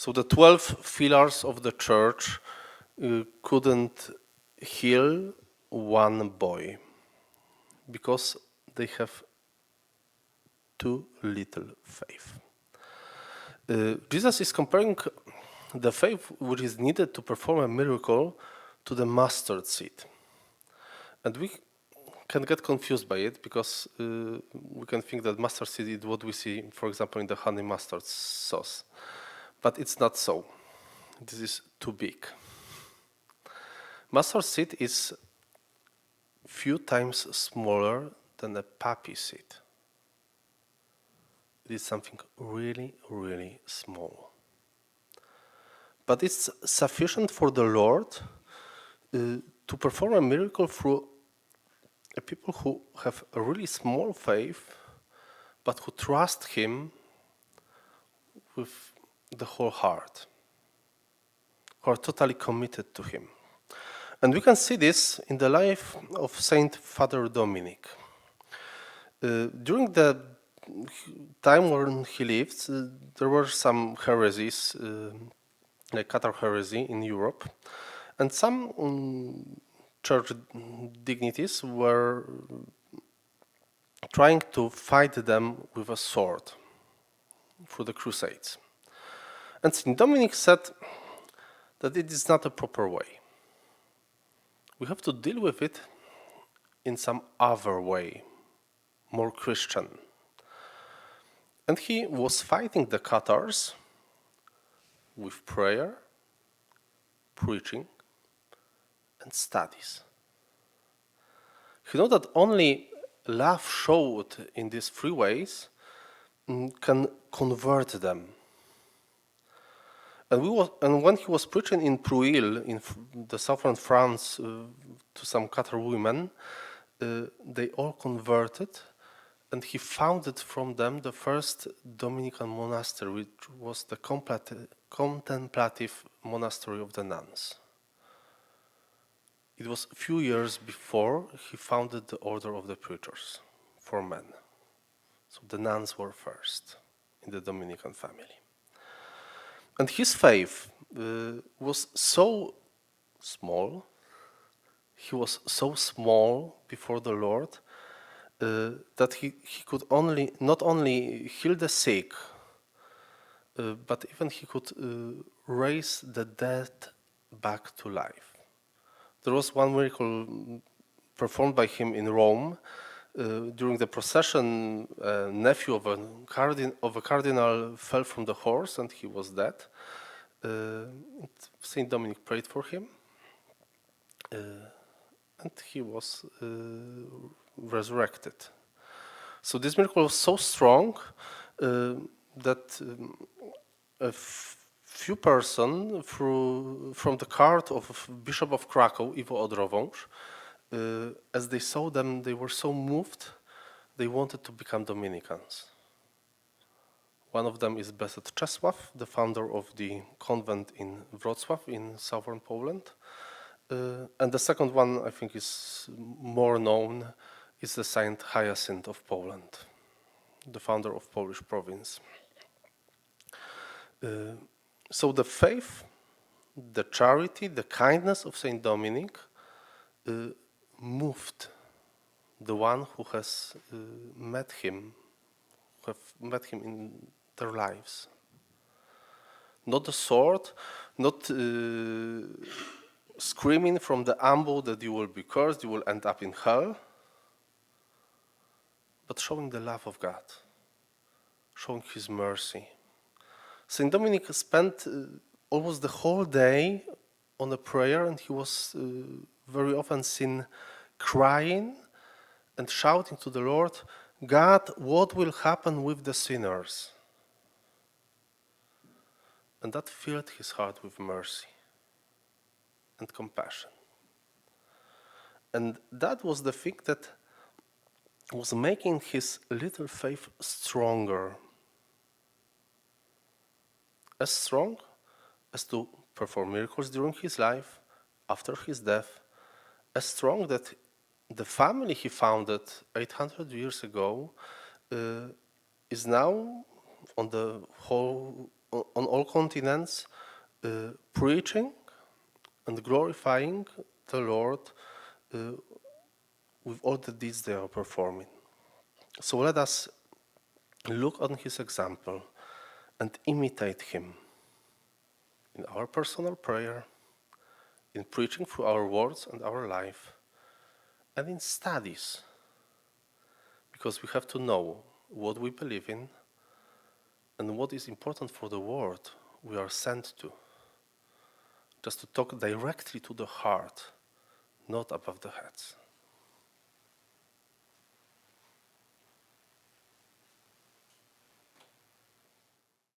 So the 12 pillars of the church couldn't heal one boy because they have too little faith. Jesus is comparing the faith which is needed to perform a miracle to the mustard seed. And we can get confused by it because we can think that mustard seed is what we see, for example, in the honey mustard sauce. But it's not so. This is too big. Mustard seed is few times smaller than a poppy seed. It is something really, really small. But it's sufficient for the Lord to perform a miracle through people who have a really small faith, but who trust Him with the whole heart, who are totally committed to Him. And we can see this in the life of Saint Father Dominic. During the time when he lived, there were some heresies, like Cathar heresy in Europe, and some church dignities were trying to fight them with a sword through the Crusades. And Saint Dominic said that it is not a proper way. We have to deal with it in some other way, more Christian. And he was fighting the Cathars with prayer, preaching, and studies. He knew that only love showed in these three ways can convert them. And when he was preaching in Pruil, in the southern France, to some Cathar women, they all converted, and he founded from them the first Dominican monastery, which was the contemplative monastery of the nuns. It was a few years before he founded the Order of the Preachers for men. So the nuns were first in the Dominican family. And his faith was so small, he was so small before the Lord, that he could not only heal the sick, but even he could raise the dead back to life. There was one miracle performed by him in Rome. During the procession, a nephew of a cardinal fell from the horse and he was dead. Saint Dominic prayed for him, and he was resurrected. So this miracle was so strong that a few persons from the court of Bishop of Krakow, Iwo Odrowąż, as they saw them, they were so moved, they wanted to become Dominicans. One of them is Blessed Czesław, the founder of the convent in Wrocław in southern Poland. And the second one, I think, is more known, is the Saint Hyacinth of Poland, the founder of Polish province. So the faith, the charity, the kindness of Saint Dominic moved the one who has met him in their lives. Not the sword, not screaming from the ambo that you will be cursed, you will end up in hell, but showing the love of God, showing His mercy. Saint Dominic spent almost the whole day on a prayer, and he was very often seen crying and shouting to the Lord, God, what will happen with the sinners? And that filled his heart with mercy and compassion. And that was the thing that was making his little faith stronger. As strong as to perform miracles during his life, after his death, as strong that the family he founded 800 years ago is now on all continents, preaching and glorifying the Lord with all the deeds they are performing. So let us look on his example and imitate him in our personal prayer, in preaching through our words and our life, and in studies, because we have to know what we believe in and what is important for the world we are sent to, just to talk directly to the heart, not above the heads.